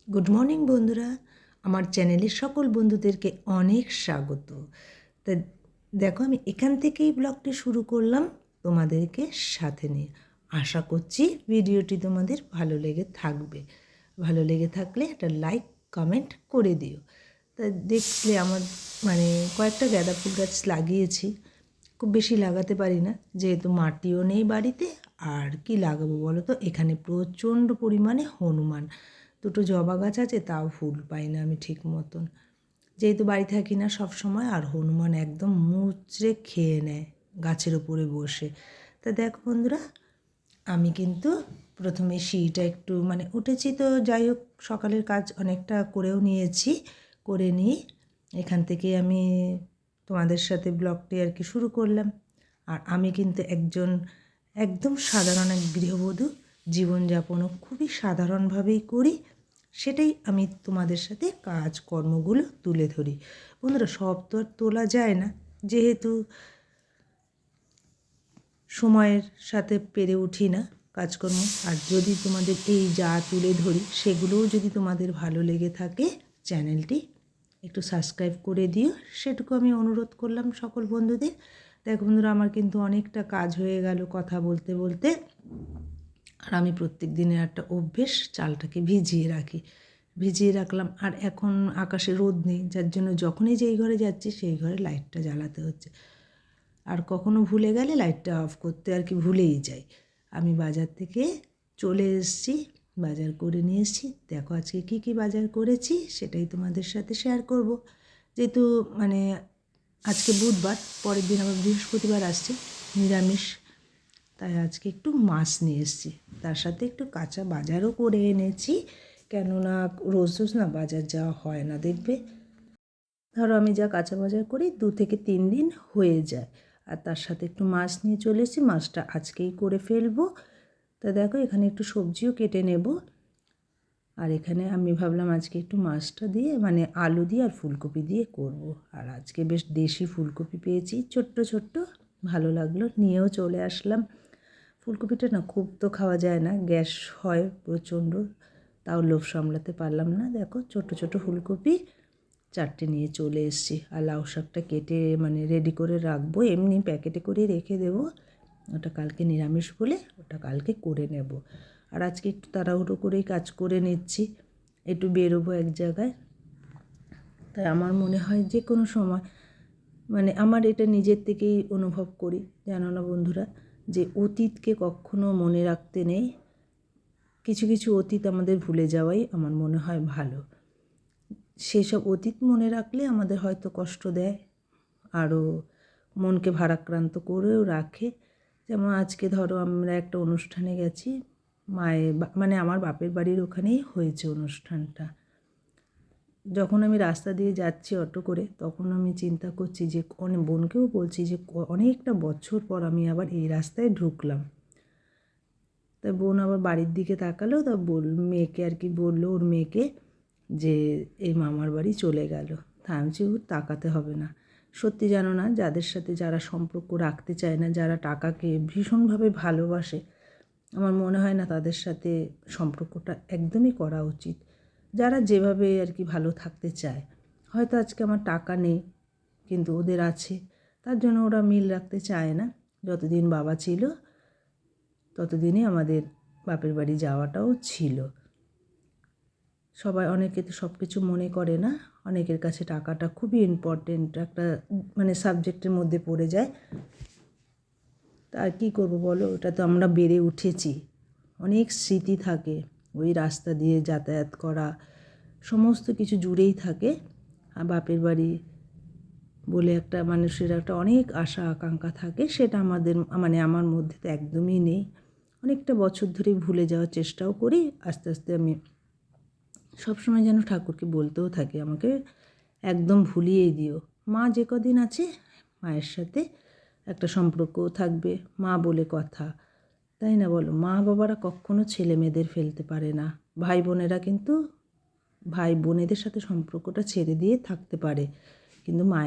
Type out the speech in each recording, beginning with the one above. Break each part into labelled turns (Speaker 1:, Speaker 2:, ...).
Speaker 1: Good morning বন্ধুরা, আমার চ্যানেলের সকল বন্ধুদেরকে অনেক স্বাগত। তা দেখো, আমি এখান থেকেই ব্লগটি শুরু করলাম তোমাদেরকে সাথে নিয়ে। আশা করছি ভিডিওটি তোমাদের ভালো লেগে থাকবে। ভালো লেগে থাকলে একটা লাইক কমেন্ট করে দিও। তা দেখলে আমার কয়েকটা গাঁদা ফুল গাছ লাগিয়েছি। খুব বেশি লাগাতে পারি না, যেহেতু মাটিও নেই বাড়িতে। আর কি লাগাবো বলো তো, এখানে প্রচণ্ড পরিমাণে হনুমান। দুটো জবা গাছ আছে, তাও ফুল পাই না আমি ঠিক মতন, যেহেতু বাড়ি থাকি না সব সময়। আর হনুমান একদম মুচড়ে খেয়ে নেয় গাছের ওপরে বসে। তা দেখো বন্ধুরা, আমি কিন্তু প্রথমে সিঁড়িটা একটু উঠেছি, তো যাই হোক সকালের কাজ অনেকটা করেও নিয়েছি। করে নিয়ে এখান থেকে আমি তোমাদের সাথে ব্লগটি আর কি শুরু করলাম। আর আমি কিন্তু একদম সাধারণ এক গৃহবধূ, জীবনযাপনও খুবই সাধারণভাবেই করি। সেটাই আমি তোমাদের সাথে কাজকর্মগুলো তুলে ধরি। বন্ধুরা, সব তো আর তোলা যায় না, যেহেতু সময়ের সাথে পেরে উঠি না কাজকর্ম। আর যদি তোমাদের এই যা তুলে ধরি সেগুলোও যদি তোমাদের ভালো লেগে থাকে, চ্যানেলটি একটু সাবস্ক্রাইব করে দিও, সেটুকু আমি অনুরোধ করলাম সকল বন্ধুদের। দেখো বন্ধুরা, আমার কিন্তু অনেকটা কাজ হয়ে গেল কথা বলতে বলতে। আর আমি প্রত্যেক দিনের একটা অভ্যেস, চালটাকে ভিজিয়ে রাখলাম। আর এখন আকাশে রোদ নেই, যার জন্য যখনই যেই ঘরে যাচ্ছি সেই ঘরে লাইটটা জ্বালাতে হচ্ছে। আর কখনো ভুলে গেলে লাইটটা অফ করতে আর কি ভুলেই যাই। আমি বাজার থেকে চলে এসেছি, বাজার করে নিয়ে এসেছি। দেখো আজকে কী কী বাজার করেছি সেটাই তোমাদের সাথে শেয়ার করব। যেহেতু আজকে বুধবার, পরের দিন আবার বৃহস্পতিবার আসছে, নিরামিষ। তাই আজকে একটু মাছ নিয়ে এসেছি, তার সাথে একটু কাঁচা বাজারও করে এনেছি। কেননা রোজ রোজ না বাজার যাওয়া হয় না, দেখবে। ধরো আমি যা কাঁচা বাজার করি 2 থেকে 3 দিন হয়ে যায়। আর তার সাথে একটু মাছ নিয়ে চলে এসেছি, মাছটা আজকেই করে ফেলবো। তা দেখো, এখানে একটু সবজিও কেটে নেব। আর এখানে আমি ভাবলাম আজকে একটু মাছটা দিয়ে আলু দিয়ে আর ফুলকপি দিয়ে করব। আর আজকে বেশ দেশি ফুলকপি পেয়েছি, ছোট্ট ছোট্ট, ভালো লাগলো, নিয়েও চলে আসলাম। ফুলকপিটা না খুব তো খাওয়া যায় না, গ্যাস হয় প্রচণ্ড, তাও লোভ সামলাতে পারলাম না। দেখো ছোট ছোট ফুলকপি 4টে নিয়ে চলে এসেছি। আর লাউ শাকটা কেটে রেডি করে রাখবো, এমনি প্যাকেটে করে রেখে দেবো। ওটা কালকে নিরামিষ বলে ওটা কালকে করে নেব। আর আজকে একটু তাড়াহুড়ো করেই কাজ করে নিচ্ছি, একটু বেরোবো এক জায়গায়। তাই আমার মনে হয় যে কোনো সময় আমার এটা নিজের থেকেই অনুভব করি, জানো না বন্ধুরা, যে অতীতকে কখনো মনে রাখতে নেই। কিছু কিছু অতীত আমাদের ভুলে যাওয়াই আমার মনে হয় ভালো। সেসব অতীত মনে রাখলে আমাদের হয়তো কষ্ট দেয়, আরও মনকে ভারাক্রান্ত করেও রাখে। যেমন আজকে ধরো আমরা একটা অনুষ্ঠানে গেছি, আমার বাপের বাড়ির ওখানেই হয়েছে অনুষ্ঠানটা। যখন আমি রাস্তা দিয়ে যাচ্ছি অটো করে, তখন আমি চিন্তা করছি যে বোনকেও বলছি যে অনেকটা বছর পর আমি আবার এই রাস্তায় ঢুকলাম। তাই বোন আবার বাড়ির দিকে তাকালো, তা মেয়েকে আর কি বললো, ওর মেয়েকে, যে এই মামার বাড়ি চলে গেল। তা আমি তাকাতে হবে না। সত্যি জানো না, যাদের সাথে যারা সম্পর্ক রাখতে চায় না, যারা টাকাকে ভীষণভাবে ভালোবাসে, আমার মনে হয় না তাদের সাথে সম্পর্কটা একদমই করা উচিত। যারা যেভাবে আর কি ভালো থাকতে চায়, হয়তো আজকে আমার টাকা নেই কিন্তু ওদের আছে, তার জন্য ওরা মিল রাখতে চায় না। যতদিন বাবা ছিল ততদিনই আমাদের বাপের বাড়ি যাওয়াটাও ছিল। অনেকে তো সব কিছু মনে করে না, অনেকের কাছে টাকাটা খুবই ইম্পর্টেন্ট একটা সাবজেক্টের মধ্যে পড়ে যায়। তা আর কী করবো বলো, ওটা তো আমরা বেড়ে উঠেছি, অনেক স্মৃতি থাকে ওই রাস্তা দিয়ে যাতায়াত করা, সমস্ত কিছু জুড়েই থাকে। আর বাপের বাড়ি বলে একটা মানুষের একটা অনেক আশা আকাঙ্ক্ষা থাকে, সেটা আমার মধ্যে তো একদমই নেই। অনেকটা বছর ধরে ভুলে যাওয়ার চেষ্টাও করি। আস্তে আস্তে আমি সবসময় যেন ঠাকুরকে বলতেও থাকি, আমাকে একদম ভুলিয়েই দিও। মা যে কদিন আছে মায়ের সাথে একটা সম্পর্কও থাকবে, মা বলে কথা, তাই না বলো? মা বাবারা কখনো ছেলে মেয়েদের ফেলতে পারে না, ভাই বোনেরা কিন্তু ভাই বোনেদের সাথে সম্পর্কটা ছেড়ে দিয়ে থাকতে পারে, কিন্তু মা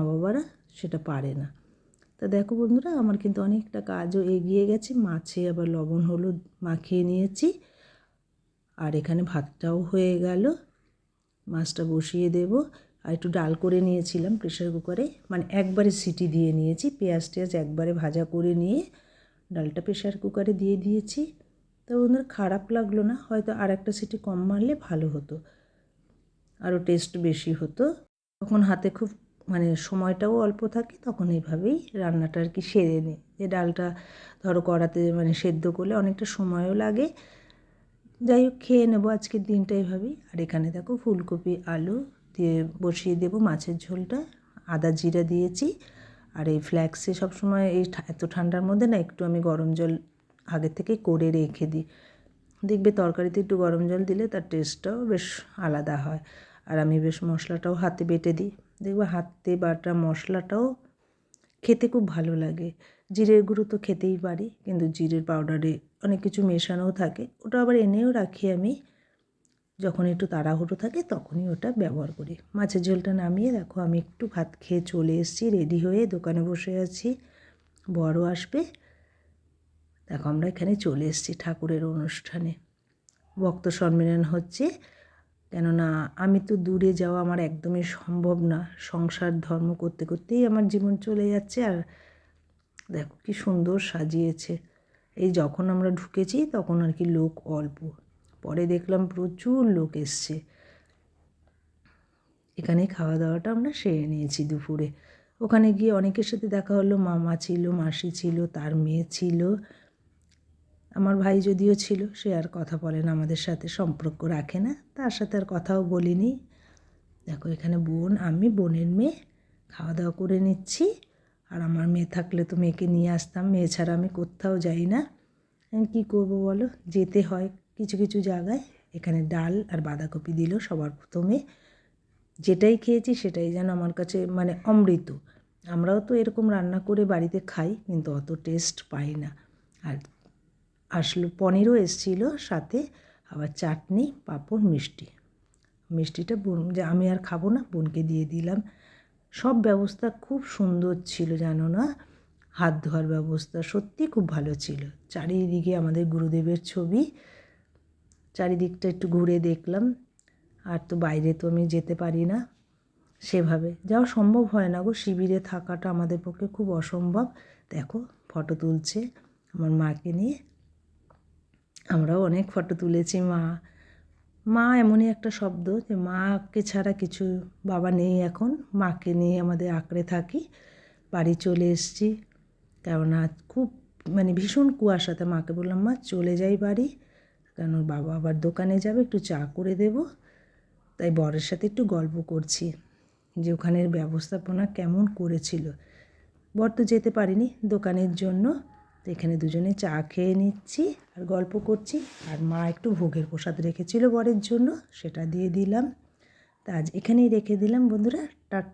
Speaker 1: বাবারা সেটা পারে না। তা দেখো বন্ধুরা, আমার কিন্তু অনেকটা কাজও এগিয়ে গেছে। মাছে আবার লবণ হলুদ মাখিয়ে নিয়েছি। আর এখানে ভাতটাও হয়ে গেল, মাছটা বসিয়ে দেব। আর একটু ডাল করে নিয়েছিলাম প্রেশার কুকারে, মানে একবারে সিটি দিয়ে নিয়েছি, পেঁয়াজ টেয়াজ একবারে ভাজা করে নিয়ে ডালটা প্রেশার কুকারে দিয়ে দিয়েছি। তো ওদের খারাপ লাগলো না, হয়তো আর একটা সিটি কম মারলে ভালো হতো, আরও টেস্ট বেশি হতো। তখন হাতে খুব মানে সময়টাও অল্প থাকে, তখন এইভাবেই রান্নাটা আর কি সেরে নিই। যে ডালটা ধরো কড়াতে মানে সেদ্ধ করলে অনেকটা সময়ও লাগে। যাই হোক, খেয়ে নেবো আজকের দিনটা এভাবেই। আর এখানে দেখো ফুলকপি আলু দিয়ে বসিয়ে দেবো মাছের ঝোলটা, আদা জিরা দিয়েছি। আর এই ফ্ল্যাক্সে সবসময় এই এত ঠান্ডার মধ্যে না একটু আমি গরম জল আগে থেকে করে রেখে দিই। দেখবে তরকারিতে একটু গরম জল দিলে তার টেস্টটাও বেশ আলাদা হয়। আর আমি বেশ মশলাটাও হাতে বেটে দিই, দেখবে হাতে বাটা মশলাটাও খেতে খুব ভালো লাগে। জিরের গুঁড়ো তো খেতেই পারি, কিন্তু জিরের পাউডারে অনেক কিছু মেশানোও থাকে, ওটা আবার এনেও রাখি আমি, যখন একটু তাড়াহুড়ো থাকে তখনই ওটা ব্যবহার করি। মাছের ঝোলটা নামিয়ে দেখো আমি একটু ভাত খেয়ে চলে এসেছি, রেডি হয়ে দোকানে বসে আছি, বড় আসবে। দেখো আমরা এখানে চলে এসেছি ঠাকুরের অনুষ্ঠানে, ভক্ত সম্মেলন হচ্ছে। কেননা আমি তো দূরে যাওয়া আমার একদমই সম্ভব না, সংসার ধর্ম করতে করতেই আমার জীবন চলে যাচ্ছে। আর দেখো কি সুন্দর সাজিয়েছে। এই যখন আমরা ঢুকেছি তখন আর কি লোক অল্প, পরে দেখলাম প্রচুর লোক এসছে। এখানে খাওয়া দাওয়াটা আমরা সেরে নিয়েছি দুপুরে। ওখানে গিয়ে অনেকের সাথে দেখা হলো, মামা ছিল, মাসি ছিল, তার মেয়ে ছিল, আমার ভাই যদিও ছিল, সে আর কথা বলে না আমাদের সাথে, সম্পর্ক রাখে না, তার সাথে আর কথাও বলিনি। দেখো এখানে বোন, আমি, বোনের মেয়ে খাওয়া দাওয়া করে নিচ্ছি। আর আমার মেয়ে থাকলে তো মেয়েকে নিয়ে আসতাম, মেয়ে ছাড়া আমি কোথাও যাই না। কী করবো বলো, যেতে হয় কিছু কিছু জায়গায়। এখানে ডাল আর বাঁধাকপি দিল সবার প্রথমে, যেটাই খেয়েছি সেটাই যেন আমার কাছে মানে অমৃত। আমরাও তো এরকম রান্না করে বাড়িতে খাই, কিন্তু অত টেস্ট পাই না। আর আসলো পনিরও এসেছিলো সাথে, আবার চাটনি, পাঁপড়, মিষ্টি। মিষ্টিটা বোন, যে আমি আর খাবো না, বোনকে দিয়ে দিলাম। সব ব্যবস্থা খুব সুন্দর ছিল জানো না, হাত ধোয়ার ব্যবস্থা সত্যি খুব ভালো ছিল। চারিদিকে আমাদের গুরুদেবের ছবি, চারিদিকটা একটু ঘুরে দেখলাম। আর তো বাইরে তো আমি যেতে পারি না, সেভাবে যাওয়া সম্ভব হয় না গো, শিবিরে থাকাটা আমাদের পক্ষে খুব অসম্ভব। দেখো ফটো তুলছে আমার মাকে নিয়ে, আমরাও অনেক ফটো তুলেছি। মা এমনই একটা শব্দ যে মাকে ছাড়া কিছু, বাবা নেই এখন, মাকে নিয়ে আমাদের আঁকড়ে থাকি। বাড়ি চলে এসেছি, কেননা খুব মানে ভীষণ কুয়াশাতে মাকে বললাম মা চলে যাই বাড়ি, কেন বাবা আবার দোকানে যাবে, একটু চা করে দেব। তাই বরের সাথে একটু গল্প করছি যে ওখানের ব্যবস্থাপনা কেমন করেছিল। বর তো যেতে পারিনি দোকানের জন্য, তো এখানে দুজনে চা খেয়ে নিচ্ছি আর গল্প করছি। আর মা একটু ভোগের প্রসাদ রেখেছিল বরের জন্য, সেটা দিয়ে দিলাম। তা আজ এখানেই রেখে দিলাম বন্ধুরা, টাটা।